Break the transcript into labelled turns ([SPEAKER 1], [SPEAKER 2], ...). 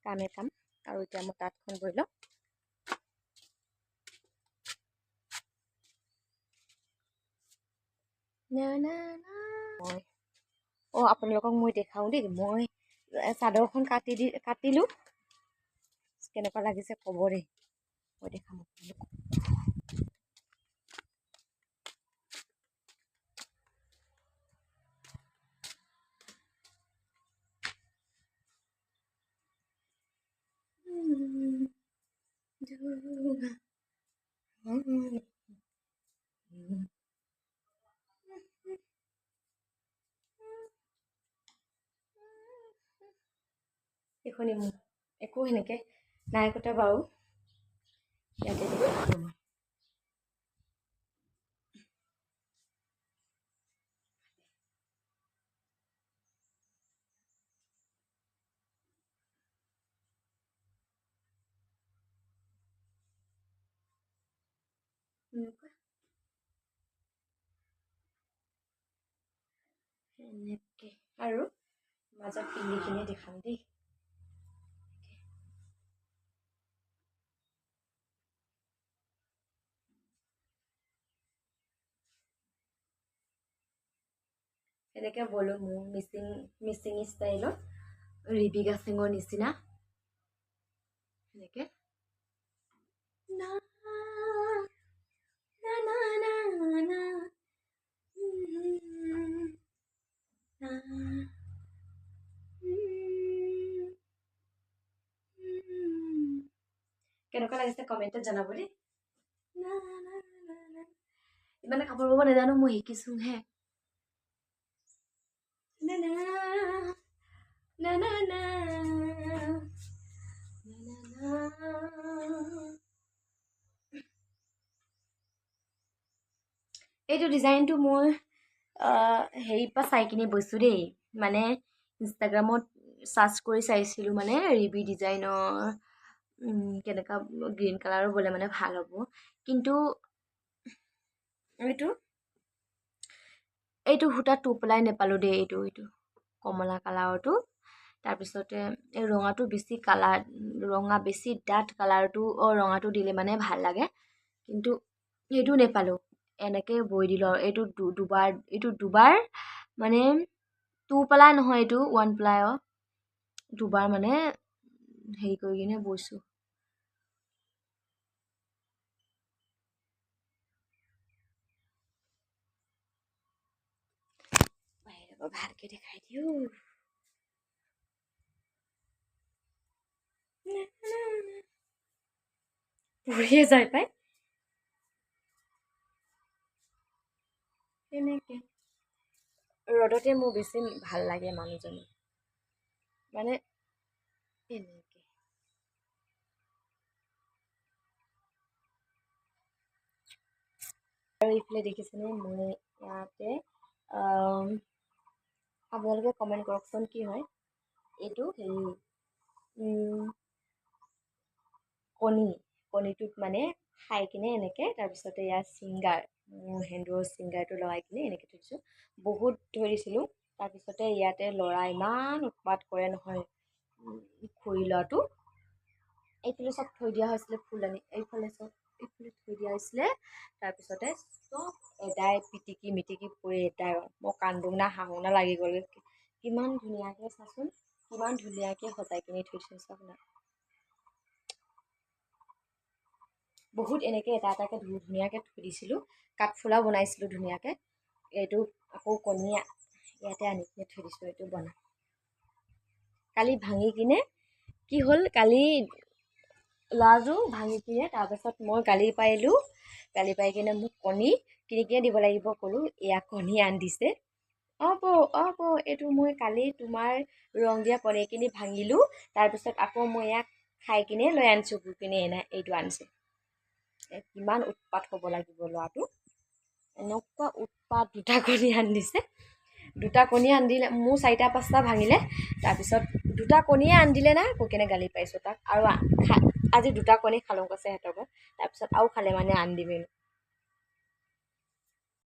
[SPEAKER 1] কামে কাম আৰু এতিয়া মই তাঁতখন বৈ লওঁ আপোনালোকক মই দেখাওঁ দেই মই চাদৰখন কাটিলোঁ কেনেকুৱা লাগিছে ক'ব দেই মই দেখাম আপোনালোকক এইখনি মোৰ একো সেনেকৈ নাই কটা বাৰু ইয়াতে দেখালোঁ মই এনেকৈ আৰু মাজত পিন্ধি কিনে দেখাম দেই এনেকৈ বলো মোৰ মিচিং ষ্টাইলত ৰিবি গাচিঙৰ নিচিনা এনেকৈ না না না না না কেনেকুৱা লাগিছে কমেণ্টত জনাব দেই ইমানে কাপোৰ ব'ব নাজানো মই শিকিছোঁহে না না না না না এইটো ডিজাইনটো মই হেৰিৰ পৰা চাই কিনি বৈছোঁ দেই মানে ইনষ্টাগ্ৰামত চাৰ্চ কৰি চাইছিলোঁ মানে ৰিবি ডিজাইনৰ কেনেকুৱা গ্ৰীণ কালাৰো ব'লে মানে ভাল হ'ব কিন্তু এইটো সূতা পেলাই নেপালোঁ দেই এইটো কমলা কালাৰটো তাৰপিছতে এই ৰঙাটো বেছি ৰঙা বেছি ডাঠ কালাৰটো ৰঙাটো দিলে মানে ভাল লাগে কিন্তু সেইটো নেপালোঁ এনেকৈ বৈ দিলোঁ আৰু এইটো দুবাৰ মানে 2 প্লাই নহয় এইটো 1 প্লাই দুবাৰ মানে হেৰি কৰি কিনে বৈছোঁ ভালকৈ দেখাই দিওঁ পঢ়িয়ে যায় পাই এনেকৈ ৰ'দতে মোৰ বেছি ভাল লাগে মানুহজনী মানে এনেকৈ আৰু এইফালে দেখিছেনে মই ইয়াতে আপোনালোকে কমেণ্ট কৰকচোন কি হয় এইটো হেৰি কণীটোত মানে খাই কিনে এনেকৈ তাৰপিছতে ইয়াত হেণ্ডৰ ছিংগাৰটো লগাই কিনে এনেকৈ থৈ দিছোঁ বহুত থৈ দিছিলোঁ তাৰপিছতে ইয়াতে ল'ৰা ইমান উৎপাত কৰে নহয় খুৰী ল'ৰাটো এইফালে চব থৈ দিয়া হৈছিলে ফুলনি এইফালে থৈ দিয়া হৈছিলে তাৰপিছতে চব এদাই পিটিকি মিটিকি পৰি এদাই মই কান্দোঁ না হাঁহো না লাগি গ'লগৈ কিমান ধুনীয়াকৈ চাচোন কিমান ধুনীয়াকৈ সজাই কিনি থৈ দিছোঁ চাওক না বহুত এনেকৈ এটা এটাকৈ ধুনীয়াকৈ থৈ দিছিলোঁ কাঠফুলাও বনাইছিলোঁ ধুনীয়াকৈ এইটো আকৌ কণী ইয়াতে আনি কিনে থৈ দিছোঁ এইটো বনাম কালি ভাঙি কিনে কি হ'ল কালি ল'ৰাটো ভাঙি কিনে তাৰপাছত মই গালি পাই কিনে মোক কণী কিনি কিনে দিব লাগিব ক'লোঁ এয়া কণী আনি দিছে বৌ এইটো মই কালি তোমাৰ ৰং দিয়া কণীখিনি ভাঙিলোঁ তাৰপিছত আকৌ মই ইয়াক খাই কিনে লৈ আনিছোঁ কিনে এইটো আনিছে কিমান উৎপাত হ'ব লাগিব ল'ৰাটো এনেকুৱা উৎপাত 2টা কণী আনি দিছে 2টা কণী আনি দিলে মোৰ 4টা 5টা ভাঙিলে তাৰপিছত 2টা কণীয়ে আনি দিলে না কৈ কেনে গালি পাইছোঁ তাক আৰু আজি 2টা কণী খালোঁ কৈছে সিহঁতৰ ঘৰত তাৰপিছত আৰু খালে মানে আনি দিমেই